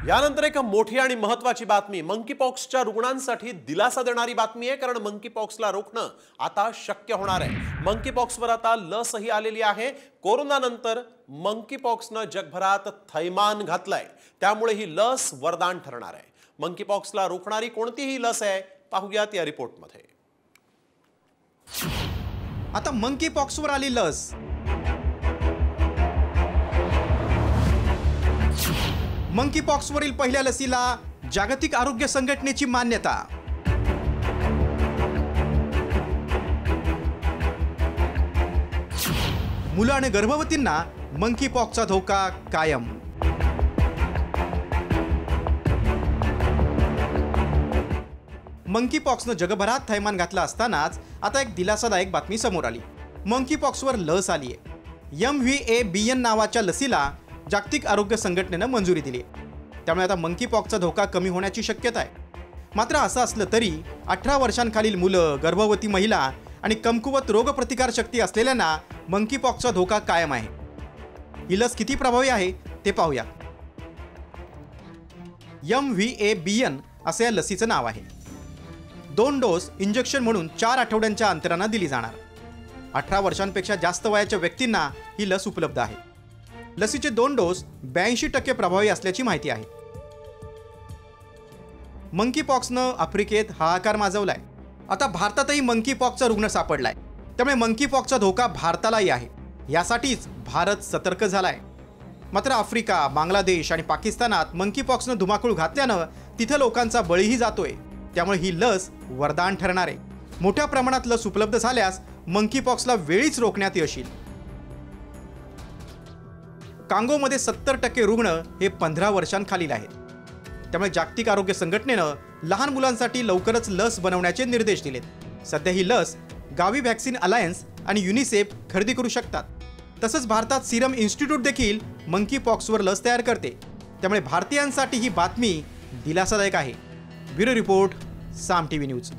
यानंतर एक मोठी आणि महत्त्वाची बातमी मंकीपॉक्सच्या रुग्णांसाठी दिलासा देणारी बातमी आहे, कारण मंकीपॉक्सला रोखणं आता शक्य होणार आहे। मंकीपॉक्सवर आता लसही आलेली आहे। कोरोनानंतर मंकीपॉक्सनं जगभरात थैमान घातलंय, त्यामुळे ही लस वरदान ठरणार आहे। मंकीपॉक्सला रोखणारी कोणतीही लस आहे, पाहूयात या रिपोर्टमध्ये। आता मंकीपॉक्सवर आली लस। मंकीपॉक्सवरील पहिल्या लसीला जागतिक आरोग्य संघटनेची मान्यता। मुलं आणि गर्भवतींना मंकीपॉक्सचा धोका कायम। मंकीपॉक्सनं जगभरात थैमान घातलं असतानाच आता एक दिलासादायक बातमी समोर आली। मंकीपॉक्सवर लस आली आहे। MVABN नावाच्या लसीला जागतिक आरोग्य संघटनेनं मंजुरी दिली आहे। त्यामुळे आता मंकीपॉक्सचा धोका कमी होण्याची शक्यता आहे। मात्र असं असलं तरी 18 वर्षांखालील मुलं, गर्भवती महिला आणि कमकुवत रोगप्रतिकारशक्ती असलेल्यांना मंकीपॉक्सचा धोका कायम आहे। ही लस किती प्रभावी आहे ते पाहूया। MVABN असं या लसीचं नाव आहे। 2 डोस इंजेक्शन म्हणून 4 आठवड्यांच्या अंतराने दिली जाणार। 18 वर्षांपेक्षा जास्त वयाच्या व्यक्तींना ही लस उपलब्ध आहे। लसीचे 2 डोस 82% प्रभावी असल्याची माहिती आहे। मंकीपॉक्सनं आफ्रिकेत हाहाकार माजवलाय। आता भारतातही मंकीपॉक्सचा रुग्ण सापडलाय, त्यामुळे मंकीपॉक्सचा धोका भारतालाही आहे। यासाठीच भारत सतर्क झालाय। मात्र आफ्रिका, बांगलादेश आणि पाकिस्तानात मंकीपॉक्सनं धुमाकूळ घातल्यानं तिथे लोकांचा बळीही जातोय। त्यामुळे ही लस वरदान ठरणार आहे। मोठ्या प्रमाणात लस उपलब्ध झाल्यास मंकीपॉक्सला वेळीच रोखण्यात येईल। कांगोमध्ये 70% रुग्ण हे 15 वर्षांखालील आहेत। त्यामुळे जागतिक आरोग्य संघटनेनं लहान मुलांसाठी लवकरच लस बनवण्याचे निर्देश दिलेत। सध्या ही लस गावी व्हॅक्सिन अलायन्स आणि युनिसेफ खरेदी करू शकतात। तसंच भारतात सिरम इन्स्टिट्यूट देखील मंकीपॉक्सवर लस तयार करते। त्यामुळे भारतीयांसाठी ही बातमी दिलासादायक आहे। ब्युरो रिपोर्ट, साम टीव्ही न्यूज।